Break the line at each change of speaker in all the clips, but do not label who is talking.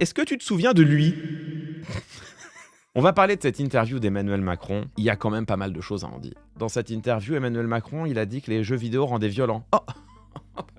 Est-ce que tu te souviens de lui? On va parler de cette interview d'Emmanuel Macron. Il y a quand même pas mal de choses à en dire. Dans cette interview, Emmanuel Macron, il a dit que les jeux vidéo rendaient violents. Oh,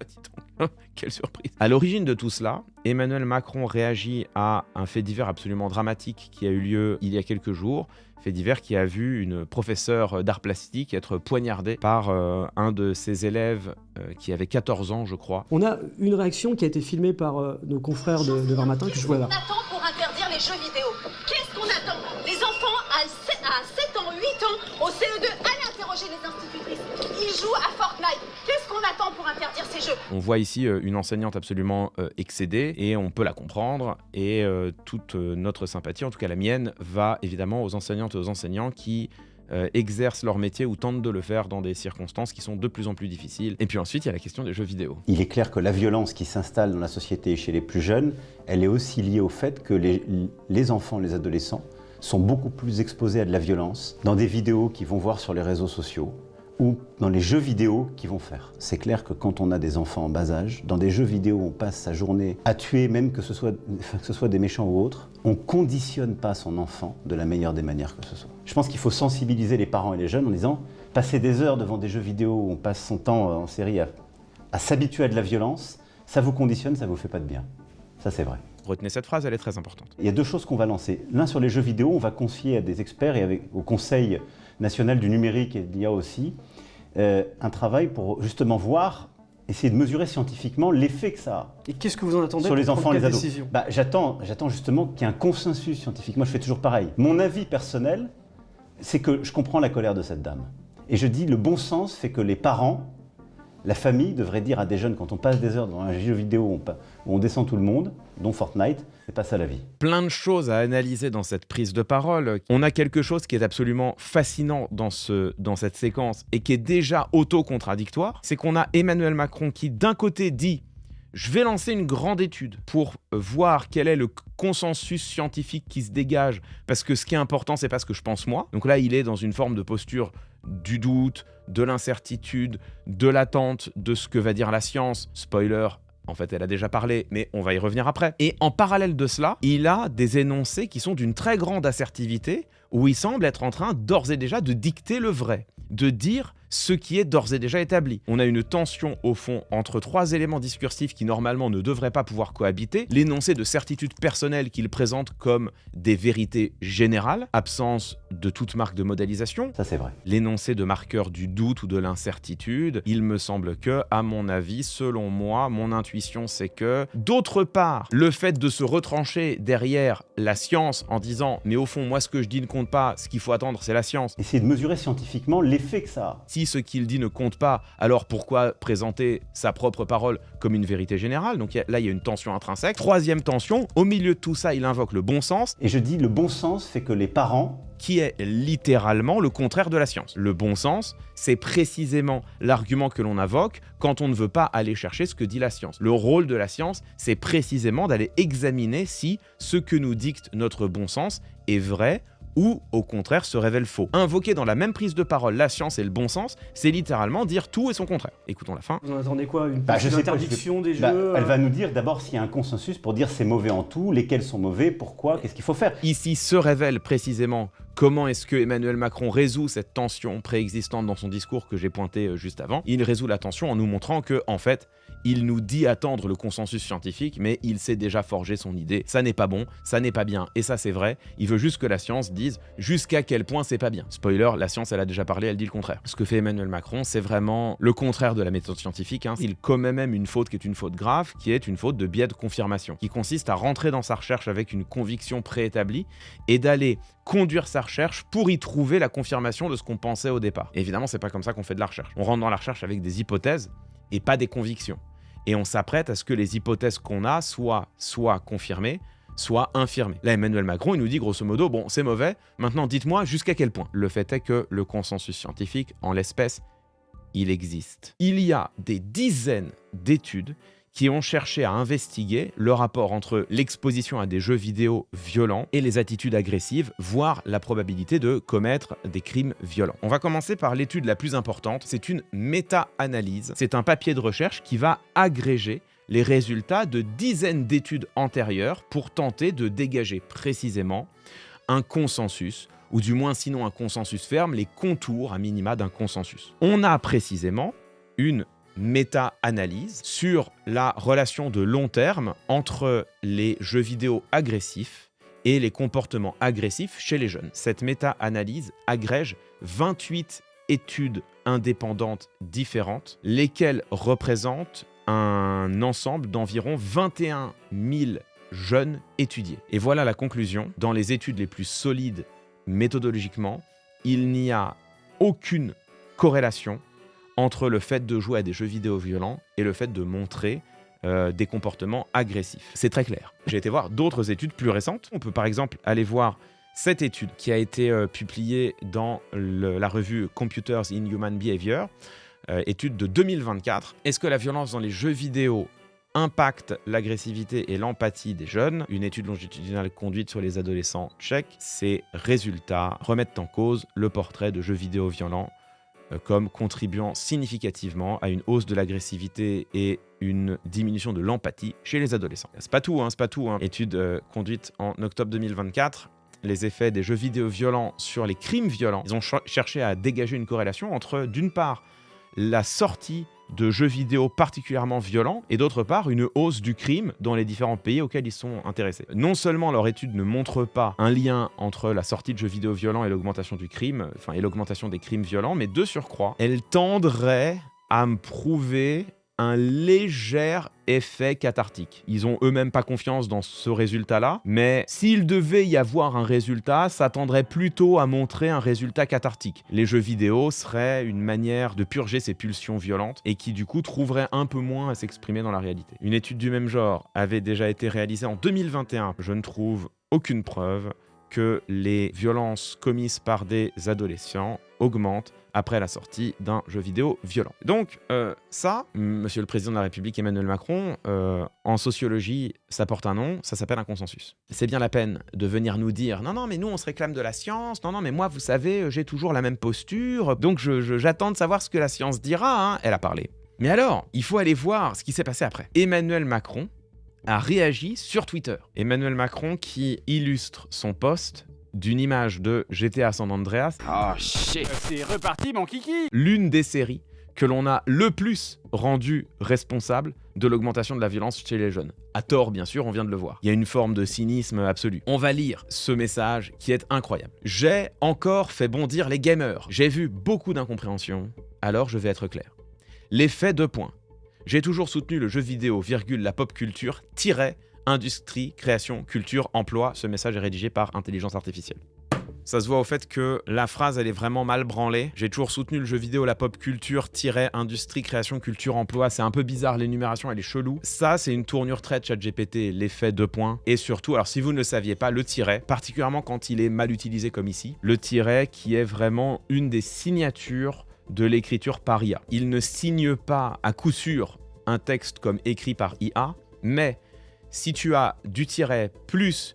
dis donc, quelle surprise. À l'origine de tout cela, Emmanuel Macron réagit à un fait divers absolument dramatique qui a eu lieu il y a quelques jours. Fait divers qui a vu une professeure d'art plastique être poignardée par un de ses élèves qui avait 14 ans, je crois.
On a une réaction qui a été filmée par nos confrères de Var Matin que je vois là.
Qu'est-ce qu'on attend pour interdire les jeux vidéo? Qu'est-ce qu'on attend? Les enfants à 7 ans, 8 ans, au CE2, allez interroger les institutrices. Ils jouent à Fortnite. Qu'est-ce qu'on attend pour interdire ces jeux?
On voit ici une enseignante absolument excédée et on peut la comprendre et toute notre sympathie, en tout cas la mienne, va évidemment aux enseignantes et aux enseignants qui exercent leur métier ou tentent de le faire dans des circonstances qui sont de plus en plus difficiles. Et puis ensuite, il y a la question des jeux vidéo.
Il est clair que la violence qui s'installe dans la société chez les plus jeunes, elle est aussi liée au fait que les enfants, les adolescents, sont beaucoup plus exposés à de la violence dans des vidéos qu'ils vont voir sur les réseaux sociaux ou dans les jeux vidéo qu'ils vont faire. C'est clair que quand on a des enfants en bas âge, dans des jeux vidéo on passe sa journée à tuer, même que ce soit des méchants ou autres, on ne conditionne pas son enfant de la meilleure des manières que ce soit. Je pense qu'il faut sensibiliser les parents et les jeunes en disant « passer des heures devant des jeux vidéo où on passe son temps en série à s'habituer à de la violence, ça vous conditionne, ça ne vous fait pas de bien. » Ça c'est vrai.
Retenez cette phrase, elle est très importante.
Il y a deux choses qu'on va lancer. L'un sur les jeux vidéo, on va confier à des experts et au Conseil national du numérique et de l'IA aussi, un travail pour justement voir, essayer de mesurer scientifiquement l'effet que ça a.
Et qu'est-ce que vous en attendez
sur les enfants et les ados?
Décision?
J'attends justement qu'il y ait un consensus scientifique. Moi, je fais toujours pareil. Mon avis personnel, c'est que je comprends la colère de cette dame. Et je dis, le bon sens fait que les parents, la famille devrait dire à des jeunes, quand on passe des heures dans un jeu vidéo où on descend tout le monde, dont Fortnite, c'est pas ça la vie.
Plein de choses à analyser dans cette prise de parole. On a quelque chose qui est absolument fascinant dans cette séquence et qui est déjà auto-contradictoire. C'est qu'on a Emmanuel Macron qui, d'un côté, dit « Je vais lancer une grande étude pour voir quel est le consensus scientifique qui se dégage, parce que ce qui est important, c'est pas ce que je pense moi. » Donc là, il est dans une forme de posture du doute, de l'incertitude, de l'attente de ce que va dire la science. Spoiler, en fait, elle a déjà parlé, mais on va y revenir après. Et en parallèle de cela, il a des énoncés qui sont d'une très grande assertivité, où il semble être en train d'ores et déjà de dicter le vrai, de dire ce qui est d'ores et déjà établi. On a une tension au fond entre trois éléments discursifs qui normalement ne devraient pas pouvoir cohabiter. L'énoncé de certitude personnelle qu'il présente comme des vérités générales, absence de toute marque de modélisation.
Ça c'est vrai.
L'énoncé de marqueur du doute ou de l'incertitude. Il me semble que, à mon avis, selon moi, mon intuition c'est que, d'autre part, le fait de se retrancher derrière la science en disant mais au fond moi ce que je dis ne compte pas, ce qu'il faut attendre c'est la science.
Essayer de mesurer scientifiquement l'effet que ça a.
Si ce qu'il dit ne compte pas, alors pourquoi présenter sa propre parole comme une vérité générale? Donc là, il y a une tension intrinsèque. Troisième tension, au milieu de tout ça, il invoque le bon sens.
Et je dis, le bon sens fait que les parents...
Qui est littéralement le contraire de la science. Le bon sens, c'est précisément l'argument que l'on invoque quand on ne veut pas aller chercher ce que dit la science. Le rôle de la science, c'est précisément d'aller examiner si ce que nous dicte notre bon sens est vrai ou au contraire se révèle faux. Invoquer dans la même prise de parole la science et le bon sens, c'est littéralement dire tout et son contraire. Écoutons la fin.
Vous en attendez quoi? Une
interdiction
des jeux?
Elle va nous dire d'abord s'il y a un consensus pour dire c'est mauvais en tout, lesquels sont mauvais, pourquoi, qu'est-ce qu'il faut faire.
Ici se révèle précisément comment est-ce que Emmanuel Macron résout cette tension préexistante dans son discours que j'ai pointé juste avant. Il résout la tension en nous montrant que, en fait, il nous dit attendre le consensus scientifique, mais il s'est déjà forgé son idée. Ça n'est pas bon, ça n'est pas bien, et ça c'est vrai. Il veut juste que la science dise jusqu'à quel point c'est pas bien. Spoiler, la science elle a déjà parlé, elle dit le contraire. Ce que fait Emmanuel Macron, c'est vraiment le contraire de la méthode scientifique. Il commet même une faute qui est une faute grave, qui est une faute de biais de confirmation, qui consiste à rentrer dans sa recherche avec une conviction préétablie et d'aller conduire sa recherche pour y trouver la confirmation de ce qu'on pensait au départ. Et évidemment, c'est pas comme ça qu'on fait de la recherche. On rentre dans la recherche avec des hypothèses et pas des convictions. Et on s'apprête à ce que les hypothèses qu'on a soient confirmées, soit infirmées. Là, Emmanuel Macron, il nous dit grosso modo, bon, c'est mauvais, maintenant dites-moi jusqu'à quel point. Le fait est que le consensus scientifique, en l'espèce, il existe. Il y a des dizaines d'études qui ont cherché à investiguer le rapport entre l'exposition à des jeux vidéo violents et les attitudes agressives, voire la probabilité de commettre des crimes violents. On va commencer par l'étude la plus importante, c'est une méta-analyse. C'est un papier de recherche qui va agréger les résultats de dizaines d'études antérieures pour tenter de dégager précisément un consensus, ou du moins sinon un consensus ferme, les contours à minima d'un consensus. On a précisément une méta-analyse sur la relation de long terme entre les jeux vidéo agressifs et les comportements agressifs chez les jeunes. Cette méta-analyse agrège 28 études indépendantes différentes, lesquelles représentent un ensemble d'environ 21 000 jeunes étudiés. Et voilà la conclusion. Dans les études les plus solides méthodologiquement, il n'y a aucune corrélation entre le fait de jouer à des jeux vidéo violents et le fait de montrer des comportements agressifs. C'est très clair. J'ai été voir d'autres études plus récentes. On peut par exemple aller voir cette étude qui a été publiée dans la revue Computers in Human Behavior, étude de 2024. Est-ce que la violence dans les jeux vidéo impacte l'agressivité et l'empathie des jeunes? Une étude longitudinale conduite sur les adolescents tchèques. Ces résultats remettent en cause le portrait de jeux vidéo violents comme contribuant significativement à une hausse de l'agressivité et une diminution de l'empathie chez les adolescents. C'est pas tout, c'est pas tout. Étude conduite en octobre 2024. Les effets des jeux vidéo violents sur les crimes violents. Ils ont cherché à dégager une corrélation entre, d'une part, la sortie de jeux vidéo particulièrement violents et d'autre part une hausse du crime dans les différents pays auxquels ils sont intéressés. Non seulement leur étude ne montre pas un lien entre la sortie de jeux vidéo violents et l'augmentation du crime, et l'augmentation des crimes violents, mais de surcroît, elle tendrait à me prouver un léger effet cathartique. Ils ont eux-mêmes pas confiance dans ce résultat-là, mais s'il devait y avoir un résultat, ça tendrait plutôt à montrer un résultat cathartique. Les jeux vidéo seraient une manière de purger ces pulsions violentes et qui du coup trouverait un peu moins à s'exprimer dans la réalité. Une étude du même genre avait déjà été réalisée en 2021. Je ne trouve aucune preuve que les violences commises par des adolescents augmentent après la sortie d'un jeu vidéo violent. Donc ça, Monsieur le Président de la République Emmanuel Macron, en sociologie, ça porte un nom, ça s'appelle un consensus. C'est bien la peine de venir nous dire « Non, mais nous, on se réclame de la science. Non, mais moi, vous savez, j'ai toujours la même posture. Donc, j'attends de savoir ce que la science dira. » Elle a parlé. Mais alors, il faut aller voir ce qui s'est passé après. Emmanuel Macron a réagi sur Twitter. Emmanuel Macron qui illustre son post d'une image de GTA San Andreas.
Oh shit, c'est reparti mon kiki.
L'une des séries que l'on a le plus rendu responsable de l'augmentation de la violence chez les jeunes. À tort, bien sûr, on vient de le voir. Il y a une forme de cynisme absolu. On va lire ce message qui est incroyable. J'ai encore fait bondir les gamers. J'ai vu beaucoup d'incompréhension, alors je vais être clair. Les faits de points. J'ai toujours soutenu le jeu vidéo, la pop culture, industrie, création, culture, emploi. Ce message est rédigé par intelligence artificielle. Ça se voit au fait que la phrase, elle est vraiment mal branlée. J'ai toujours soutenu le jeu vidéo, la pop culture, industrie, création, culture, emploi. C'est un peu bizarre, l'énumération, elle est chelou. Ça, c'est une tournure très de ChatGPT, l'effet de points. Et surtout, alors si vous ne le saviez pas, le tiret, particulièrement quand il est mal utilisé comme ici, le tiret qui est vraiment une des signatures de l'écriture par IA. Il ne signe pas à coup sûr un texte comme écrit par IA, mais si tu as du tiret plus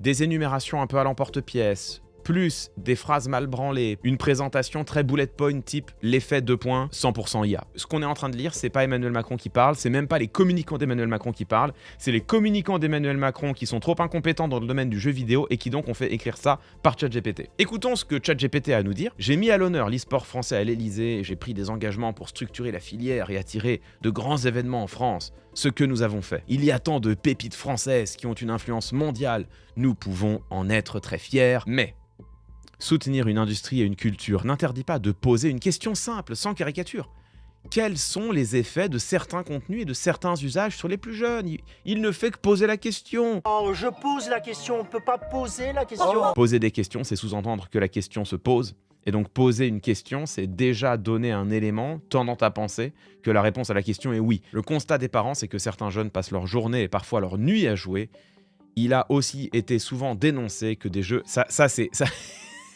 des énumérations un peu à l'emporte-pièce, plus des phrases mal branlées, une présentation très bullet point type l'effet de points, 100% IA. Ce qu'on est en train de lire, c'est pas Emmanuel Macron qui parle, c'est même pas les communicants d'Emmanuel Macron qui parlent, c'est les communicants d'Emmanuel Macron qui sont trop incompétents dans le domaine du jeu vidéo et qui donc ont fait écrire ça par ChatGPT. Écoutons ce que ChatGPT a à nous dire. J'ai mis à l'honneur l'e-sport français à l'Elysée, j'ai pris des engagements pour structurer la filière et attirer de grands événements en France. Ce que nous avons fait. Il y a tant de pépites françaises qui ont une influence mondiale, nous pouvons en être très fiers, mais soutenir une industrie et une culture n'interdit pas de poser une question simple, sans caricature. Quels sont les effets de certains contenus et de certains usages sur les plus jeunes? Il ne fait que poser la question.
Oh, je pose la question, on peut pas poser la question.
Poser des questions, c'est sous-entendre que la question se pose. Et donc poser une question, c'est déjà donner un élément tendant à penser que la réponse à la question est oui. Le constat des parents, c'est que certains jeunes passent leur journée et parfois leur nuit à jouer. Il a aussi été souvent dénoncé que des jeux... Ça.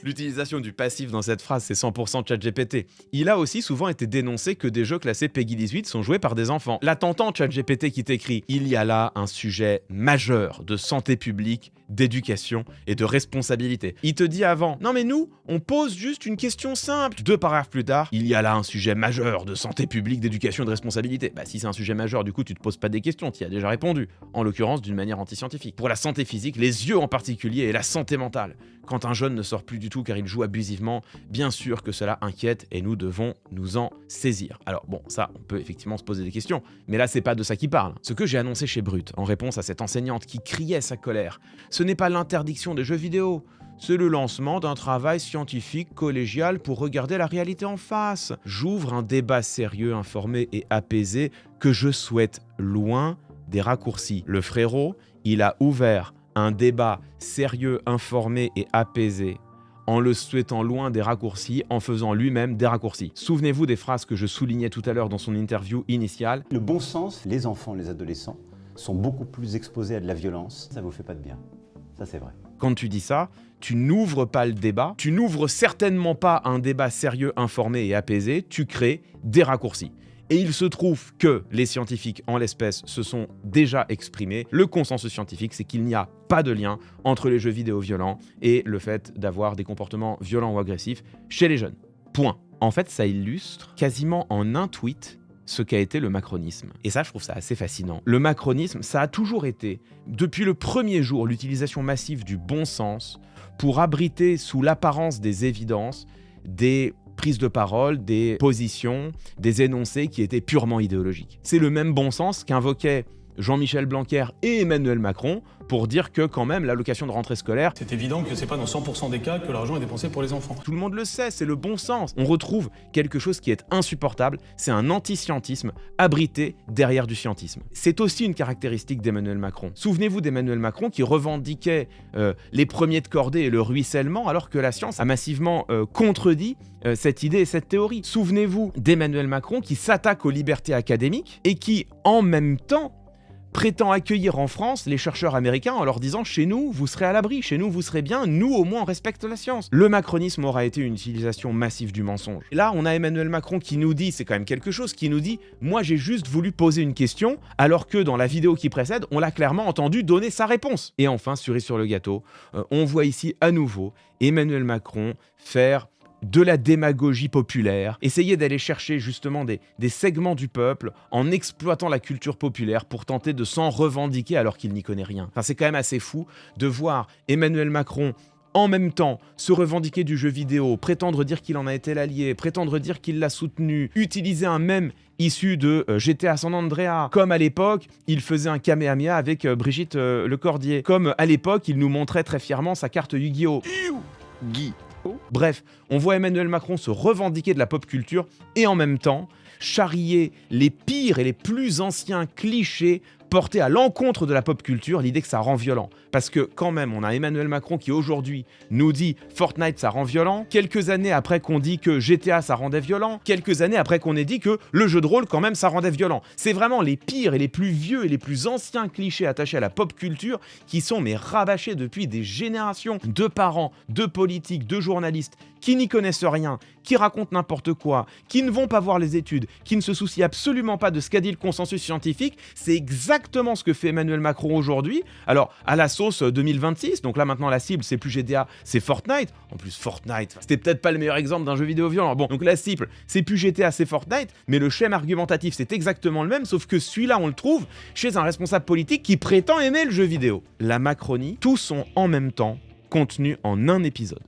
L'utilisation du passif dans cette phrase, c'est 100% ChatGPT. Il a aussi souvent été dénoncé que des jeux classés Peggy 18 sont joués par des enfants. Là, t'entends ChatGPT qui t'écrit « Il y a là un sujet majeur de santé publique d'éducation et de responsabilité. Il te dit avant, non mais nous, on pose juste une question simple. 2 paragraphes plus tard, il y a là un sujet majeur de santé publique, d'éducation et de responsabilité. Bah si c'est un sujet majeur, du coup tu te poses pas des questions, tu y as déjà répondu. En l'occurrence d'une manière anti-scientifique. Pour la santé physique, les yeux en particulier et la santé mentale. Quand un jeune ne sort plus du tout car il joue abusivement, bien sûr que cela inquiète et nous devons nous en saisir. Alors bon, ça, on peut effectivement se poser des questions, mais là c'est pas de ça qu'il parle. Ce que j'ai annoncé chez Brut, en réponse à cette enseignante qui criait sa colère, ce n'est pas l'interdiction des jeux vidéo, c'est le lancement d'un travail scientifique collégial pour regarder la réalité en face. J'ouvre un débat sérieux, informé et apaisé que je souhaite loin des raccourcis. Le frérot, il a ouvert un débat sérieux, informé et apaisé en le souhaitant loin des raccourcis, en faisant lui-même des raccourcis. Souvenez-vous des phrases que je soulignais tout à l'heure dans son interview initiale.
Le bon sens, les enfants, les adolescents sont beaucoup plus exposés à de la violence. Ça vous fait pas de bien. Ça, c'est vrai.
Quand tu dis ça, tu n'ouvres pas le débat, tu n'ouvres certainement pas un débat sérieux, informé et apaisé, tu crées des raccourcis. Et il se trouve que les scientifiques, en l'espèce, se sont déjà exprimés. Le consensus scientifique, c'est qu'il n'y a pas de lien entre les jeux vidéo violents et le fait d'avoir des comportements violents ou agressifs chez les jeunes. Point. En fait, ça illustre quasiment en un tweet ce qu'a été le macronisme. Et ça, je trouve ça assez fascinant. Le macronisme, ça a toujours été, depuis le premier jour, l'utilisation massive du bon sens pour abriter sous l'apparence des évidences des prises de parole, des positions, des énoncés qui étaient purement idéologiques. C'est le même bon sens qu'invoquaient Jean-Michel Blanquer et Emmanuel Macron pour dire que quand même l'allocation de rentrée scolaire...
C'est évident que c'est pas dans 100% des cas que l'argent est dépensé pour les enfants.
Tout le monde le sait, c'est le bon sens. On retrouve quelque chose qui est insupportable, c'est un anti-scientisme abrité derrière du scientisme. C'est aussi une caractéristique d'Emmanuel Macron. Souvenez-vous d'Emmanuel Macron qui revendiquait les premiers de cordée et le ruissellement alors que la science a massivement contredit cette idée et cette théorie. Souvenez-vous d'Emmanuel Macron qui s'attaque aux libertés académiques et qui, en même temps, prétend accueillir en France les chercheurs américains en leur disant « Chez nous, vous serez à l'abri, chez nous, vous serez bien, nous, au moins, on respecte la science ». Le macronisme aura été une utilisation massive du mensonge. Et là, on a Emmanuel Macron qui nous dit, c'est quand même quelque chose, qui nous dit « Moi, j'ai juste voulu poser une question », alors que dans la vidéo qui précède, on l'a clairement entendu donner sa réponse. Et enfin, cerise sur le gâteau, on voit ici à nouveau Emmanuel Macron faire de la démagogie populaire, essayer d'aller chercher justement des segments du peuple en exploitant la culture populaire pour tenter de s'en revendiquer alors qu'il n'y connaît rien. Enfin, c'est quand même assez fou de voir Emmanuel Macron en même temps se revendiquer du jeu vidéo, prétendre dire qu'il en a été l'allié, prétendre dire qu'il l'a soutenu, utiliser un mème issu de GTA San Andreas, comme à l'époque, il faisait un Kamehameha avec Brigitte Lecordier, comme à l'époque, il nous montrait très fièrement sa carte Yu-Gi-Oh! Bref, on voit Emmanuel Macron se revendiquer de la pop culture et en même temps charrier les pires et les plus anciens clichés portés à l'encontre de la pop culture, l'idée que ça rend violent. Parce que quand même, on a Emmanuel Macron qui aujourd'hui nous dit Fortnite ça rend violent, quelques années après qu'on dit que GTA ça rendait violent, quelques années après qu'on ait dit que le jeu de rôle quand même ça rendait violent. C'est vraiment les pires et les plus vieux et les plus anciens clichés attachés à la pop culture qui sont mais rabâchés depuis des générations de parents, de politiques, de journalistes qui n'y connaissent rien, qui racontent n'importe quoi, qui ne vont pas voir les études, qui ne se soucient absolument pas de ce qu'a dit le consensus scientifique. C'est exactement ce que fait Emmanuel Macron aujourd'hui. Alors, à la sauce 2026, donc là maintenant la cible c'est plus GTA, c'est Fortnite. En plus Fortnite, c'était peut-être pas le meilleur exemple d'un jeu vidéo violent. Bon, donc la cible c'est plus GTA, c'est Fortnite, mais le schéma argumentatif c'est exactement le même, sauf que celui-là on le trouve chez un responsable politique qui prétend aimer le jeu vidéo. La Macronie, tous sont en même temps contenus en un épisode.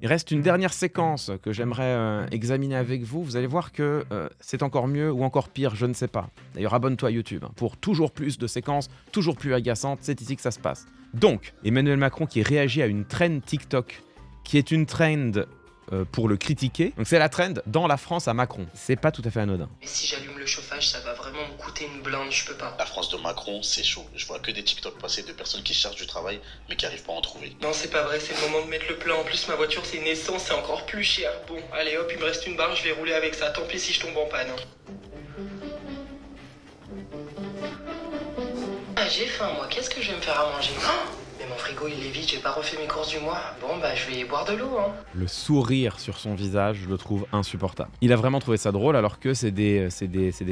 Il reste une dernière séquence que j'aimerais examiner avec vous. Vous allez voir que c'est encore mieux ou encore pire, je ne sais pas. D'ailleurs, abonne-toi à YouTube pour toujours plus de séquences, toujours plus agaçantes. C'est ici que ça se passe. Donc, Emmanuel Macron qui réagit à une trend TikTok, qui est une trend pour le critiquer. Donc c'est la trend dans la France à Macron. C'est pas tout à fait anodin.
Mais si j'allume le chauffage, ça va vraiment me coûter une blinde, je peux pas.
La France de Macron, c'est chaud. Je vois que des TikTok passer de personnes qui cherchent du travail, mais qui arrivent pas à en trouver.
Non, c'est pas vrai, c'est le moment de mettre le plein. En plus, ma voiture, c'est une essence, c'est encore plus cher. Bon, allez hop, il me reste une barre, je vais rouler avec ça. Tant pis si je tombe en panne. Ah, j'ai faim, moi. Qu'est-ce que je vais me faire à manger? Mais mon frigo il est vide, j'ai pas refait mes courses du mois. Bon bah je vais boire de l'eau hein.
Le sourire sur son visage, je le trouve insupportable. Il a vraiment trouvé ça drôle alors que c'est des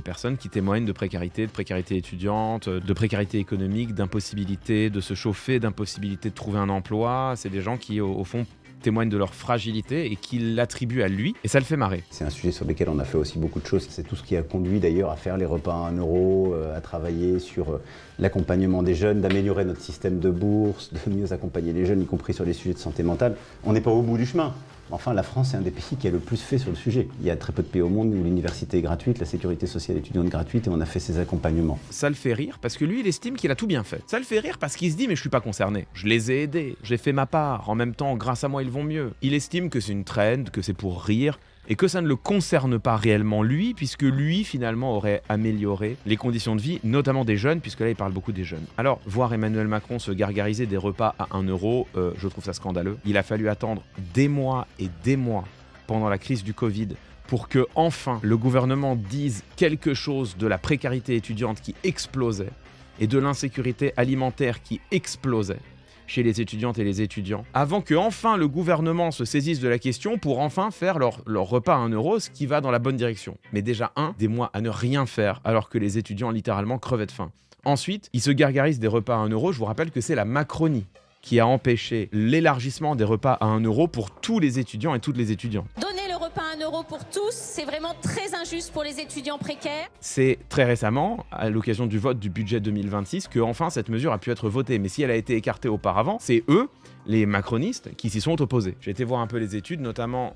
personnes qui témoignent de précarité étudiante, de précarité économique, d'impossibilité de se chauffer, d'impossibilité de trouver un emploi. C'est des gens qui au fond témoignent de leur fragilité et qui l'attribuent à lui, et ça le fait marrer.
C'est un sujet sur lequel on a fait aussi beaucoup de choses. C'est tout ce qui a conduit d'ailleurs à faire les repas à 1 euro, à travailler sur l'accompagnement des jeunes, d'améliorer notre système de bourse, de mieux accompagner les jeunes, y compris sur les sujets de santé mentale. On n'est pas au bout du chemin. Enfin, la France est un des pays qui a le plus fait sur le sujet. Il y a très peu de pays au monde où l'université est gratuite, la sécurité sociale étudiante gratuite, et on a fait ces accompagnements.
Ça le fait rire parce que lui, il estime qu'il a tout bien fait. Ça le fait rire parce qu'il se dit, mais je suis pas concerné. Je les ai aidés, j'ai fait ma part. En même temps, grâce à moi, ils vont mieux. Il estime que c'est une trend, que c'est pour rire, et que ça ne le concerne pas réellement lui, puisque lui, finalement, aurait amélioré les conditions de vie, notamment des jeunes, puisque là, il parle beaucoup des jeunes. Alors, voir Emmanuel Macron se gargariser des repas à 1 euro, je trouve ça scandaleux. Il a fallu attendre des mois et des mois pendant la crise du Covid pour que, enfin, le gouvernement dise quelque chose de la précarité étudiante qui explosait et de l'insécurité alimentaire qui explosait chez les étudiantes et les étudiants, avant que enfin le gouvernement se saisisse de la question pour enfin faire leur repas à 1 euro, ce qui va dans la bonne direction. Mais déjà des mois à ne rien faire alors que les étudiants littéralement crevaient de faim. Ensuite, ils se gargarisent des repas à 1 euro, je vous rappelle que c'est la Macronie qui a empêché l'élargissement des repas à 1 euro pour tous les étudiants et toutes les étudiantes.
Donner le repas à 1 euro pour tous, c'est vraiment très injuste pour les étudiants précaires.
C'est très récemment, à l'occasion du vote du budget 2026, que enfin cette mesure a pu être votée. Mais si elle a été écartée auparavant, c'est eux, les macronistes, qui s'y sont opposés. J'ai été voir un peu les études, notamment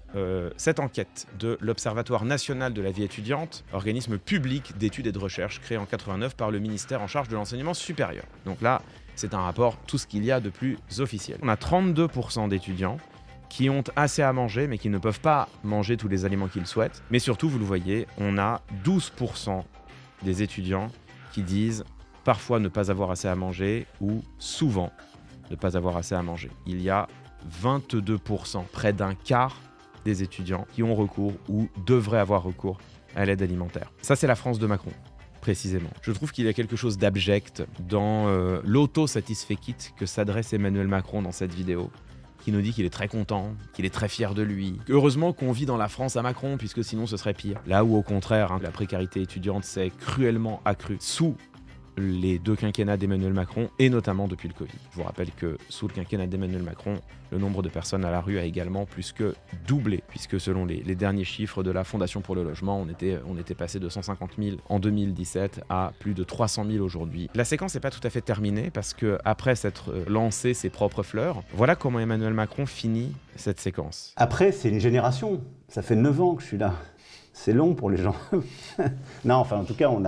cette enquête de l'Observatoire national de la vie étudiante, organisme public d'études et de recherche créé en 89 par le ministère en charge de l'enseignement supérieur. Donc là, c'est un rapport, tout ce qu'il y a de plus officiel. On a 32% d'étudiants qui ont assez à manger, mais qui ne peuvent pas manger tous les aliments qu'ils souhaitent. Mais surtout, vous le voyez, on a 12% des étudiants qui disent parfois ne pas avoir assez à manger ou souvent ne pas avoir assez à manger. Il y a 22%, près d'un quart des étudiants qui ont recours ou devraient avoir recours à l'aide alimentaire. Ça, c'est la France de Macron. Précisément. Je trouve qu'il y a quelque chose d'abject dans l'auto-satisfait que s'adresse Emmanuel Macron dans cette vidéo, qui nous dit qu'il est très content, qu'il est très fier de lui. Heureusement qu'on vit dans la France à Macron, puisque sinon ce serait pire. Là où au contraire, la précarité étudiante s'est cruellement accrue sous les 2 quinquennats d'Emmanuel Macron, et notamment depuis le Covid. Je vous rappelle que sous le quinquennat d'Emmanuel Macron, le nombre de personnes à la rue a également plus que doublé, puisque selon les derniers chiffres de la Fondation pour le logement, on était passé de 150 000 en 2017 à plus de 300 000 aujourd'hui. La séquence n'est pas tout à fait terminée, parce qu'après s'être lancé ses propres fleurs, voilà comment Emmanuel Macron finit cette séquence.
Après, c'est une génération. Ça fait 9 ans que je suis là. C'est long pour les gens. Non, enfin, en tout cas, on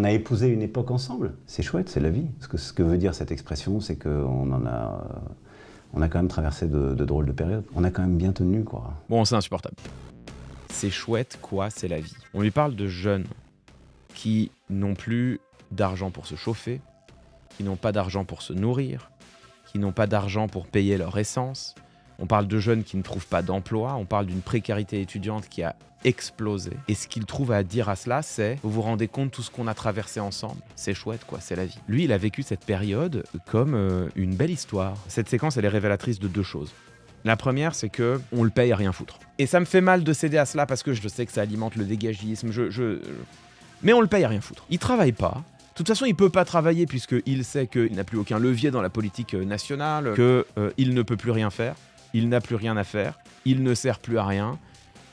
a épousé une époque ensemble. C'est chouette, c'est la vie. Ce que veut dire cette expression, c'est qu'on a quand même traversé de drôles de périodes. On a quand même bien tenu, quoi.
Bon, c'est insupportable. C'est chouette, quoi, c'est la vie. On lui parle de jeunes qui n'ont plus d'argent pour se chauffer, qui n'ont pas d'argent pour se nourrir, qui n'ont pas d'argent pour payer leur essence. On parle de jeunes qui ne trouvent pas d'emploi, on parle d'une précarité étudiante qui a explosé. Et ce qu'il trouve à dire à cela, c'est « Vous vous rendez compte de tout ce qu'on a traversé ensemble ? C'est chouette, quoi, c'est la vie. » Lui, il a vécu cette période comme une belle histoire. Cette séquence, elle est révélatrice de 2 choses. La première, c'est que on le paye à rien foutre. Et ça me fait mal de céder à cela parce que je sais que ça alimente le dégagisme, mais on le paye à rien foutre. Il travaille pas. De toute façon, il peut pas travailler puisqu'il sait qu'il n'a plus aucun levier dans la politique nationale, qu'il ne peut plus rien faire. Il n'a plus rien à faire, il ne sert plus à rien,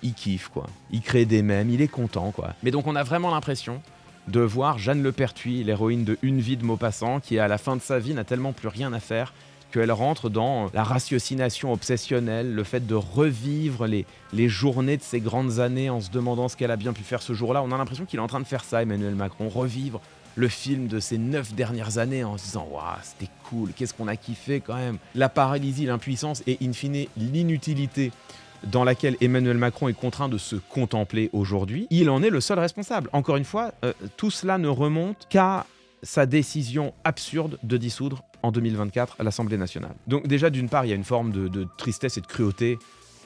il kiffe, quoi. Il crée des mèmes, il est content, quoi. Mais donc on a vraiment l'impression de voir Jeanne Le Pertuis, l'héroïne de Une vie de Maupassant, qui à la fin de sa vie n'a tellement plus rien à faire qu'elle rentre dans la ratiocination obsessionnelle, le fait de revivre les journées de ses grandes années en se demandant ce qu'elle a bien pu faire ce jour-là. On a l'impression qu'il est en train de faire ça, Emmanuel Macron, revivre le film de ces 9 dernières années en se disant « Waouh, c'était cool, qu'est-ce qu'on a kiffé quand même !» La paralysie, l'impuissance et in fine l'inutilité dans laquelle Emmanuel Macron est contraint de se contempler aujourd'hui, il en est le seul responsable. Encore une fois, tout cela ne remonte qu'à sa décision absurde de dissoudre en 2024 à l'Assemblée nationale. Donc déjà, d'une part, il y a une forme de tristesse et de cruauté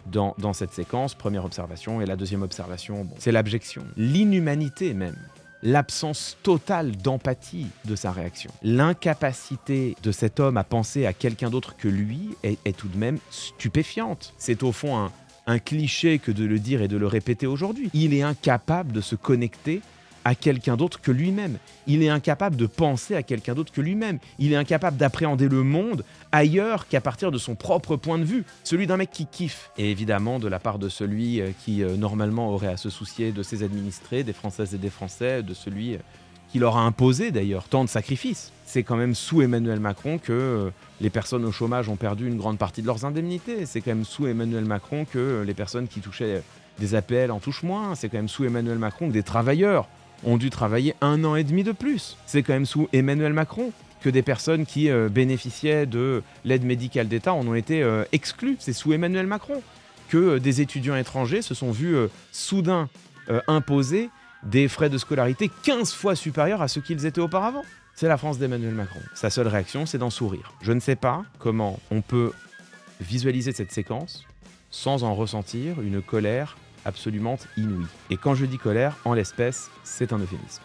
dans cette séquence, première observation, et la deuxième observation, bon, c'est l'abjection, l'inhumanité même l'absence totale d'empathie de sa réaction. L'incapacité de cet homme à penser à quelqu'un d'autre que lui est tout de même stupéfiante. C'est au fond un cliché que de le dire et de le répéter aujourd'hui. Il est incapable de se connecter à quelqu'un d'autre que lui-même. Il est incapable de penser à quelqu'un d'autre que lui-même. Il est incapable d'appréhender le monde ailleurs qu'à partir de son propre point de vue, celui d'un mec qui kiffe. Et évidemment, de la part de celui qui normalement aurait à se soucier de ses administrés, des Françaises et des Français, de celui qui leur a imposé d'ailleurs tant de sacrifices. C'est quand même sous Emmanuel Macron que les personnes au chômage ont perdu une grande partie de leurs indemnités. C'est quand même sous Emmanuel Macron que les personnes qui touchaient des APL en touchent moins. C'est quand même sous Emmanuel Macron que des travailleurs ont dû travailler 1 an et demi de plus. C'est quand même sous Emmanuel Macron que des personnes qui bénéficiaient de l'aide médicale d'État en ont été exclues. C'est sous Emmanuel Macron que des étudiants étrangers se sont vus soudain imposer des frais de scolarité 15 fois supérieurs à ce qu'ils étaient auparavant. C'est la France d'Emmanuel Macron. Sa seule réaction, c'est d'en sourire. Je ne sais pas comment on peut visualiser cette séquence sans en ressentir une colère absolument inouïe. Et quand je dis colère, en l'espèce, c'est un euphémisme.